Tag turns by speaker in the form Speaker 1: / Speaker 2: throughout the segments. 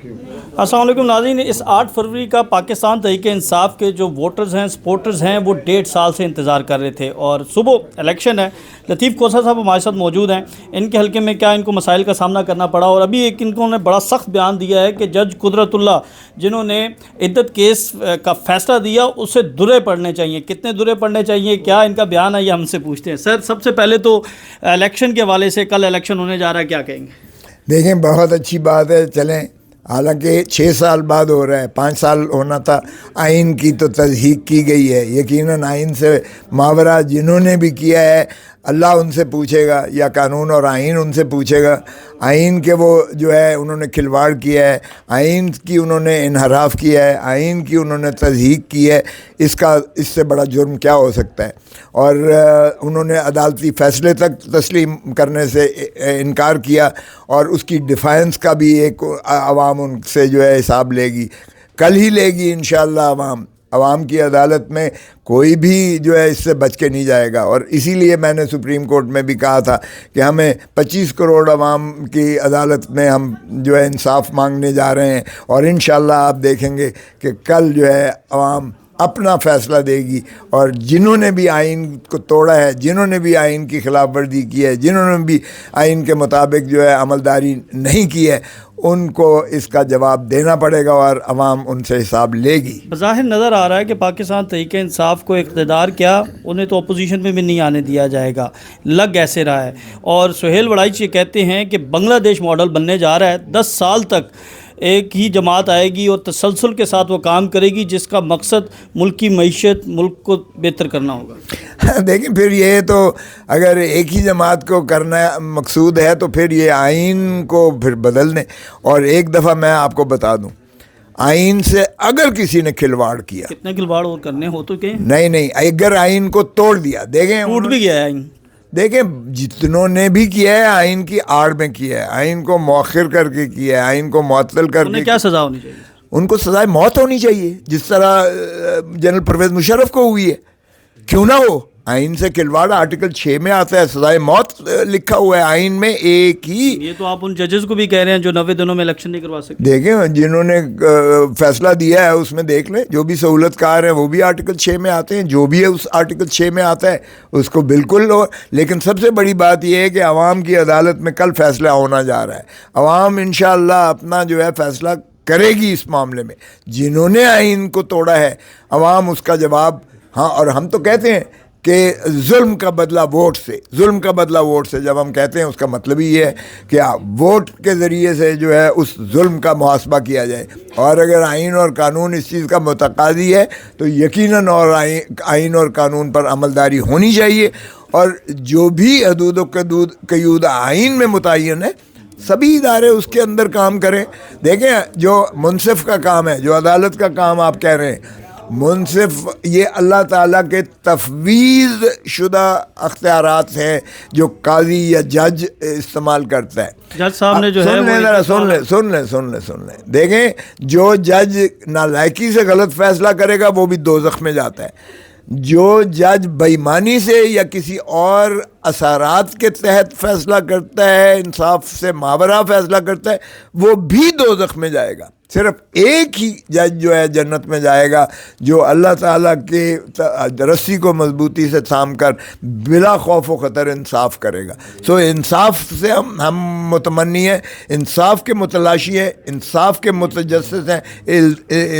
Speaker 1: السلام علیکم ناظرین، اس 8 فروری کا پاکستان تحریک انصاف کے جو ووٹرز ہیں، سپورٹرز ہیں، وہ 1.5 سال سے انتظار کر رہے تھے اور صبح الیکشن ہے۔ لطیف کوسہ صاحب ہمارے ساتھ موجود ہیں۔ ان کے حلقے میں کیا ان کو مسائل کا سامنا کرنا پڑا، اور ابھی ایک انہوں نے بڑا سخت بیان دیا ہے کہ جج قدرت اللہ جنہوں نے عدت کیس کا فیصلہ دیا اسے درے پڑھنے چاہیے، کتنے درے پڑھنے چاہیے، کیا ان کا بیان ہے، یہ ہم سے پوچھتے ہیں۔ سر، سب سے پہلے تو الیکشن کے حوالے سے، کل الیکشن ہونے جا رہا ہے، کیا کہیں گے؟
Speaker 2: دیکھیں، بہت اچھی بات ہے، چلیں، حالانکہ 6 سال بعد ہو رہا ہے، 5 سال ہونا تھا۔ آئین کی تو تصحیح کی گئی ہے، یقیناً آئین سے ماورا جنہوں نے بھی کیا ہے اللہ ان سے پوچھے گا، یا قانون اور آئین ان سے پوچھے گا۔ آئین کے وہ جو ہے انہوں نے کھلواڑ کیا ہے، آئین کی انہوں نے انحراف کیا ہے، آئین کی انہوں نے تصحیح کی ہے، اس سے بڑا جرم کیا ہو سکتا ہے؟ اور انہوں نے عدالتی فیصلے تک تسلیم کرنے سے انکار کیا، اور اس کی ڈیفینس کا بھی ایک عوام ان سے جو ہے حساب لے گی، کل ہی لے گی انشاءاللہ۔ عوام کی عدالت میں کوئی بھی جو ہے اس سے بچ کے نہیں جائے گا، اور اسی لیے میں نے سپریم کورٹ میں بھی کہا تھا کہ ہمیں 25 کروڑ عوام کی عدالت میں ہم جو ہے انصاف مانگنے جا رہے ہیں، اور انشاءاللہ آپ دیکھیں گے کہ کل جو ہے عوام اپنا فیصلہ دے گی، اور جنہوں نے بھی آئین کو توڑا ہے، جنہوں نے بھی آئین کی خلاف ورزی کی ہے، جنہوں نے بھی آئین کے مطابق جو ہے عملداری نہیں کی ہے، ان کو اس کا جواب دینا پڑے گا، اور عوام ان سے حساب لے گی۔
Speaker 1: بظاہر نظر آ رہا ہے کہ پاکستان تحریک انصاف کو اقتدار کیا، انہیں تو اپوزیشن میں بھی نہیں آنے دیا جائے گا، لگ ایسے رہا ہے۔ اور سہیل وڑائچ یہ کہتے ہیں کہ بنگلہ دیش ماڈل بننے جا رہا ہے، 10 سال تک ایک ہی جماعت آئے گی اور تسلسل کے ساتھ وہ کام کرے گی، جس کا مقصد ملک کی معیشت، ملک کو بہتر کرنا ہوگا۔
Speaker 2: دیکھیں، پھر یہ تو اگر ایک ہی جماعت کو کرنا مقصود ہے تو پھر یہ آئین کو پھر بدل دیں۔ اور ایک دفعہ میں آپ کو بتا دوں، آئین سے اگر کسی نے کھلواڑ کیا،
Speaker 1: کتنے کھلواڑ اور کرنے ہو تو کہ
Speaker 2: نہیں، اگر آئین کو توڑ دیا، دیکھیں
Speaker 1: ٹوٹ بھی گیا ہے آئین،
Speaker 2: دیکھیں جتنوں نے بھی کیا ہے آئین کی آڑ میں کیا ہے، آئین کو مؤخر کر کے کیا ہے، آئین کو معطل کر
Speaker 1: انہیں
Speaker 2: کے،
Speaker 1: کیا سزا ہونی چاہیے؟
Speaker 2: ان کو سزائے موت ہونی چاہیے، جس طرح جنرل پرویز مشرف کو ہوئی ہے، کیوں نہ ہو؟ آئین سے کھلواڑ آرٹیکل 6 میں آتا ہے، سزائے موت لکھا ہوا ہے آئین میں ایک ہی۔
Speaker 1: یہ تو آپ ان ججز کو بھی کہہ رہے ہیں جو 90 دنوں میں الیکشن نہیں کروا سکتے۔
Speaker 2: دیکھیں، جنہوں نے فیصلہ دیا ہے اس میں دیکھ لیں، جو بھی سہولت کار ہیں وہ بھی آرٹیکل 6 میں آتے ہیں، جو بھی ہے اس آرٹیکل 6 میں آتا ہے اس کو بالکل ہو۔ لیکن سب سے بڑی بات یہ ہے کہ عوام کی عدالت میں کل فیصلہ ہونا جا رہا ہے، عوام انشاءاللہ اپنا جو ہے فیصلہ کرے گی اس معاملے میں۔ جنہوں نے آئین کو توڑا ہے، عوام اس کا جواب، ہاں، اور ہم تو کہتے ہیں کہ ظلم کا بدلہ ووٹ سے، ظلم کا بدلہ ووٹ سے جب ہم کہتے ہیں اس کا مطلب ہی یہ ہے کہ ووٹ کے ذریعے سے جو ہے اس ظلم کا محاسبہ کیا جائے، اور اگر آئین اور قانون اس چیز کا متقاضی ہے تو یقیناً اور آئین اور قانون پر عملداری ہونی چاہیے، اور جو بھی حدود و قیود آئین میں متعین ہے سبھی ادارے اس کے اندر کام کریں۔ دیکھیں، جو منصف کا کام ہے، جو عدالت کا کام آپ کہہ رہے ہیں، منصف یہ اللہ تعالیٰ کے تفویض شدہ اختیارات ہیں جو قاضی یا جج استعمال کرتا ہے۔
Speaker 1: جج صاحب نے جو ہے
Speaker 2: سن لیں، دیکھیں، جو جج نالائکی سے غلط فیصلہ کرے گا وہ بھی دوزخ میں جاتا ہے، جو جج بےایمانی سے یا کسی اور اثرات کے تحت فیصلہ کرتا ہے، انصاف سے ماورا فیصلہ کرتا ہے، وہ بھی دوزخ میں جائے گا۔ صرف ایک ہی جج جو ہے جنت میں جائے گا، جو اللہ تعالیٰ کے رسی کو مضبوطی سے تھام کر بلا خوف و خطر انصاف کرے گا۔ انصاف سے ہم متمنی ہیں، انصاف کے متلاشی ہیں، انصاف کے متجسس ہیں،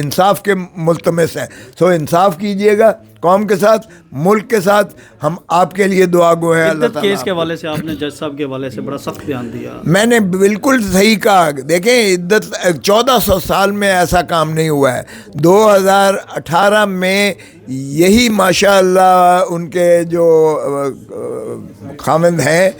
Speaker 2: انصاف کے ملتمس ہیں۔ انصاف کیجئے گا قوم کے ساتھ، ملک کے ساتھ، ہم آپ کے لیے دعا گو ہیں۔ اللہ تعالیٰ
Speaker 1: کیس کے حوالے سے آپ نے جج صاحب کے حوالے سے بڑا سخت بیان دیا۔
Speaker 2: میں نے بالکل صحیح کہا، دیکھیں، عدت 1400 سال میں ایسا کام نہیں ہوا ہے۔ 2018 میں یہی ماشاءاللہ ان کے جو خامند ہیں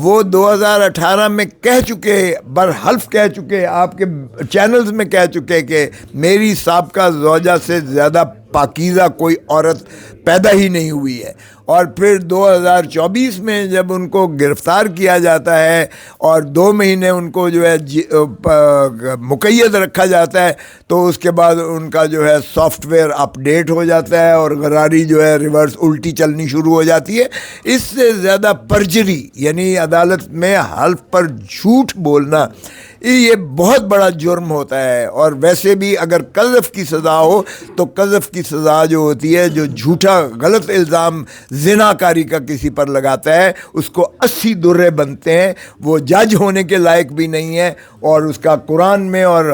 Speaker 2: وہ 2018 میں کہہ چکے، برحلف کہہ چکے، آپ کے چینلز میں کہہ چکے کہ میری سابقہ زوجہ سے زیادہ پاکیزہ کوئی عورت پیدا ہی نہیں ہوئی ہے۔ اور پھر 2024 میں جب ان کو گرفتار کیا جاتا ہے اور 2 مہینے ان کو جو ہے مقید رکھا جاتا ہے، تو اس کے بعد ان کا جو ہے سافٹ ویئر اپ ڈیٹ ہو جاتا ہے اور غراری جو ہے ریورس الٹی چلنی شروع ہو جاتی ہے۔ اس سے زیادہ پرجری، یعنی عدالت میں حلف پر جھوٹ بولنا، یہ بہت بڑا جرم ہوتا ہے. اور ویسے بھی اگر قذف کی سزا ہو تو قذف کی سزا جو ہوتی ہے, جو جھوٹا غلط الزام زنا کاری کا کسی پر لگاتا ہے, اس کو 80 درے بنتے ہیں. وہ جج ہونے کے لائق بھی نہیں ہے, اور اس کا قرآن میں اور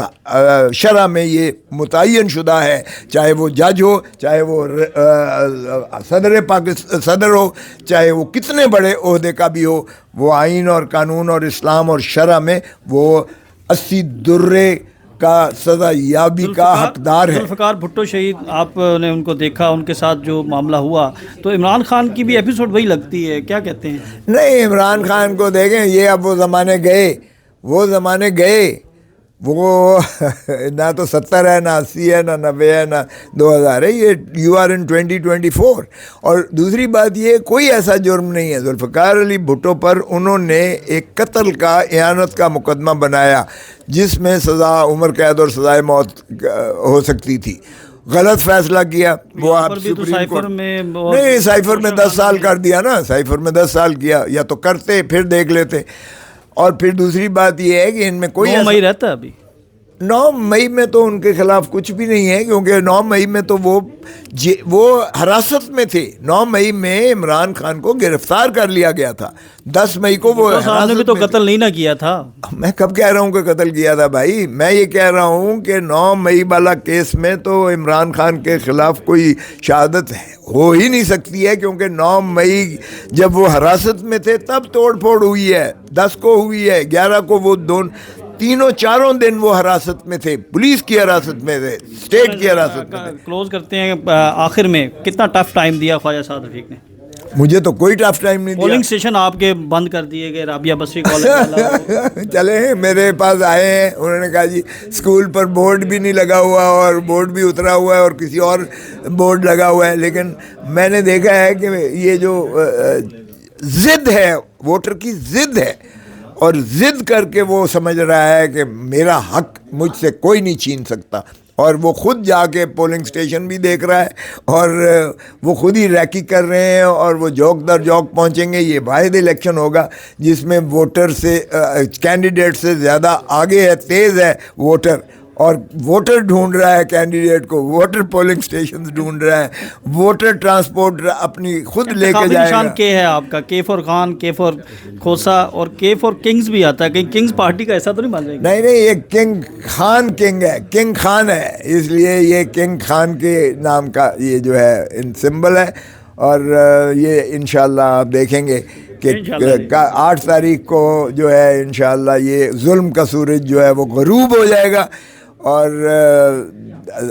Speaker 2: شرع میں یہ متعین شدہ ہے, چاہے وہ جج ہو, چاہے وہ صدر ہو, چاہے وہ کتنے بڑے عہدے کا بھی ہو, وہ آئین اور قانون اور اسلام اور شرع میں وہ 80 درے کا سزا یابی کا حقدار ہے.
Speaker 1: ذوالفقار بھٹو شہید, آپ نے ان کو دیکھا, ان کے ساتھ جو معاملہ ہوا, تو عمران خان کی بھی ایپیسوڈ وہی لگتی ہے, کیا کہتے ہیں؟
Speaker 2: نہیں, عمران خان کو دیکھیں, یہ اب وہ زمانے گئے, وہ نہ تو 70 ہے, نہ 80 ہے, نہ 90 ہے, نہ 2000 ہے. یہ یو آر ان 2024. اور دوسری بات یہ, کوئی ایسا جرم نہیں ہے. ذوالفقار علی بھٹو پر انہوں نے ایک قتل کا, اعانت کا مقدمہ بنایا جس میں سزا عمر قید اور سزائے موت ہو سکتی تھی. غلط فیصلہ کیا وہ. آپ سپریم کورٹ نہیں, سائفر میں 10 سال کر دیا نا, سائفر میں 10 سال کیا, یا تو کرتے پھر دیکھ لیتے. اور پھر دوسری بات یہ ہے کہ ان میں کوئی
Speaker 1: 9 مئی رہتا ہے ابھی.
Speaker 2: 9 مئی میں تو ان کے خلاف کچھ بھی نہیں ہے, کیونکہ 9 مئی میں تو وہ حراست میں تھے. 9 مئی میں عمران خان کو گرفتار کر لیا گیا تھا. 10 مئی کو وہ
Speaker 1: حراست میں تو قتل نہیں نہ کیا تھا.
Speaker 2: میں کب کہہ رہا ہوں کہ قتل کیا تھا بھائی, میں یہ کہہ رہا ہوں کہ 9 مئی والا کیس میں تو عمران خان کے خلاف کوئی شہادت ہو ہی نہیں سکتی ہے, کیونکہ 9 مئی جب وہ حراست میں تھے تب توڑ پھوڑ ہوئی ہے. 10 کو ہوئی ہے, 11 کو وہ تینوں چاروں دن وہ حراست میں تھے, پولیس کی حراست میں تھے, اسٹیٹ کی حراست میں تھے.
Speaker 1: کلوز کرتے ہیں, آخر میں کتنا ٹف ٹائم دیا خواجہ سعد رفیق نے؟
Speaker 2: مجھے تو کوئی ٹف ٹائم نہیں دیا.
Speaker 1: پولنگ اسٹیشن آپ کے بند کر دیے گئے, رابعہ بصری کالج
Speaker 2: چلے میرے پاس آئے ہیں, انہوں نے کہا جی اسکول پر بورڈ بھی نہیں لگا ہوا, اور بورڈ بھی اترا ہوا ہے, اور کسی اور بورڈ لگا ہوا ہے. لیکن میں نے دیکھا ہے کہ یہ جو ضد ہے, ووٹر کی ضد ہے, اور ضد کر کے وہ سمجھ رہا ہے کہ میرا حق مجھ سے کوئی نہیں چھین سکتا. اور وہ خود جا کے پولنگ اسٹیشن بھی دیکھ رہا ہے, اور وہ خود ہی ریکی کر رہے ہیں, اور وہ جوک در جوک پہنچیں گے. یہ واحد الیکشن ہوگا جس میں ووٹر سے, کینڈیڈیٹ سے زیادہ آگے ہے, تیز ہے ووٹر, اور ووٹر ڈھونڈ رہا ہے کینڈیڈیٹ کو, ووٹر پولنگ اسٹیشنز ڈھونڈ رہا ہے, ووٹر ٹرانسپورٹ اپنی خود لے کے جائے گا.
Speaker 1: کے ہے آپ کا کے فور خان, کے فور کھوسا, اور کے فور کنگز بھی آتا ہے. کہیں کنگز پارٹی کا ایسا تو نہیں مان رہے؟
Speaker 2: نہیں, یہ کنگ خان کنگ ہے, کنگ خان ہے, اس لیے یہ کنگ خان کے نام کا یہ جو ہے سمبل ہے. اور یہ انشاءاللہ آپ دیکھیں گے کہ 8 تاریخ کو جو ہے انشاءاللہ یہ ظلم کا سورج جو ہے وہ غروب ہو جائے گا, اور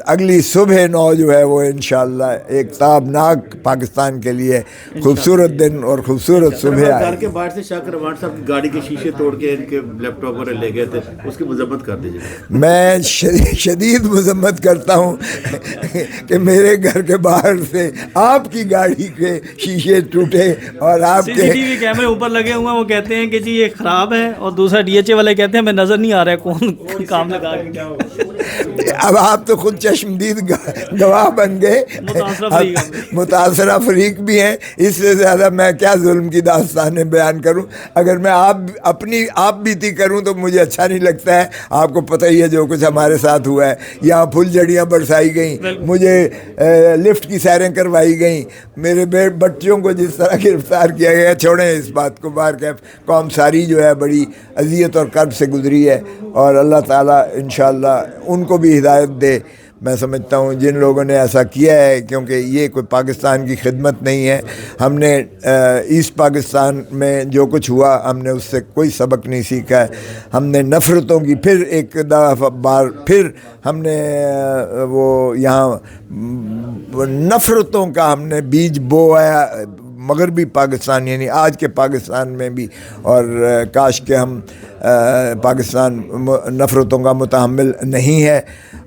Speaker 2: اگلی صبح 9 جو ہے وہ انشاءاللہ ایک تابناک پاکستان کے لیے خوبصورت دن اور خوبصورت صبح آئے.
Speaker 3: گھر کے باہر سے شاہ کروان صاحب کی گاڑی کے شیشے توڑ کے ان کے لیپ ٹاپ پر لے گئے تھے, اس کی مذمت کر دیجیے.
Speaker 2: میں شدید مذمت کرتا ہوں کہ میرے گھر کے باہر سے آپ کی گاڑی کے شیشے ٹوٹے, اور آپ کے
Speaker 1: CCTV کیمرے اوپر لگے ہوئے ہیں, وہ کہتے ہیں کہ جی یہ خراب ہے, اور دوسرا DHA والے کہتے ہیں ہمیں نظر نہیں آ رہا ہے کون کام لگا کے کیا ہو.
Speaker 2: اب آپ تو خود چشمدید گواہ بن گئے, متاثرہ فریق بھی ہیں. اس سے زیادہ میں کیا ظلم کی داستانیں بیان کروں. اگر میں آپ بیتی کروں تو مجھے اچھا نہیں لگتا ہے. آپ کو پتہ ہی ہے جو کچھ ہمارے ساتھ ہوا ہے. یہاں پھول جڑیاں برسائی گئیں, مجھے لفٹ کی سیریں کروائی گئیں, میرے بچوں کو جس طرح گرفتار کیا گیا. چھوڑیں اس بات کو, باہر کے قوم ساری جو ہے بڑی اذیت اور کرب سے گزری ہے, اور اللہ تعالیٰ انشاءاللہ ان کو بھی ہدایت دے. میں سمجھتا ہوں جن لوگوں نے ایسا کیا ہے, کیونکہ یہ کوئی پاکستان کی خدمت نہیں ہے. ہم نے ایسٹ پاکستان میں جو کچھ ہوا ہم نے اس سے کوئی سبق نہیں سیکھا ہے. ہم نے نفرتوں کی پھر ایک بار پھر ہم نے وہ یہاں نفرتوں کا ہم نے بیج بویا مغربی پاکستان یعنی آج کے پاکستان میں بھی. اور کاش کہ ہم پاکستان نفرتوں کا متحمل نہیں ہے.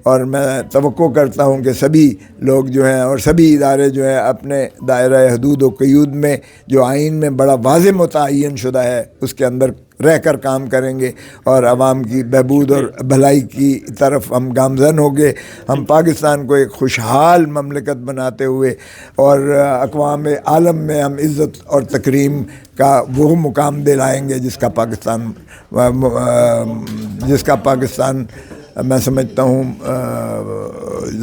Speaker 2: اور میں توقع کرتا ہوں کہ سبھی لوگ جو ہیں اور سبھی ادارے جو ہیں اپنے دائرہ حدود و قیود میں جو آئین میں بڑا واضح متعین شدہ ہے اس کے اندر رہ کر کام کریں گے اور عوام کی بہبود اور بھلائی کی طرف ہم گامزن ہوں گے. ہم پاکستان کو ایک خوشحال مملکت بناتے ہوئے اور اقوام عالم میں ہم عزت اور تکریم کا وہ مقام دلائیں گے جس کا پاکستان میں سمجھتا ہوں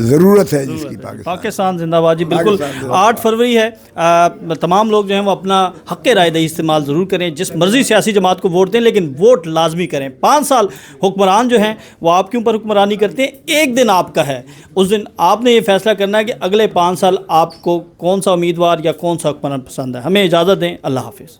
Speaker 2: ضرورت ہے جس کی
Speaker 1: پاکستان زندہ باد. جی بالکل 8 فروری ہے. تمام لوگ جو ہیں وہ اپنا حق رائے دہی استعمال ضرور کریں. جس مرضی سیاسی جماعت کو ووٹ دیں لیکن ووٹ لازمی کریں. 5 سال حکمران جو ہیں وہ آپ کے اوپر حکمرانی کرتے ہیں. ایک دن آپ کا ہے, اس دن آپ نے یہ فیصلہ کرنا ہے کہ اگلے 5 سال آپ کو کون سا امیدوار یا کون سا حکمران پسند ہے. ہمیں اجازت دیں. اللہ حافظ.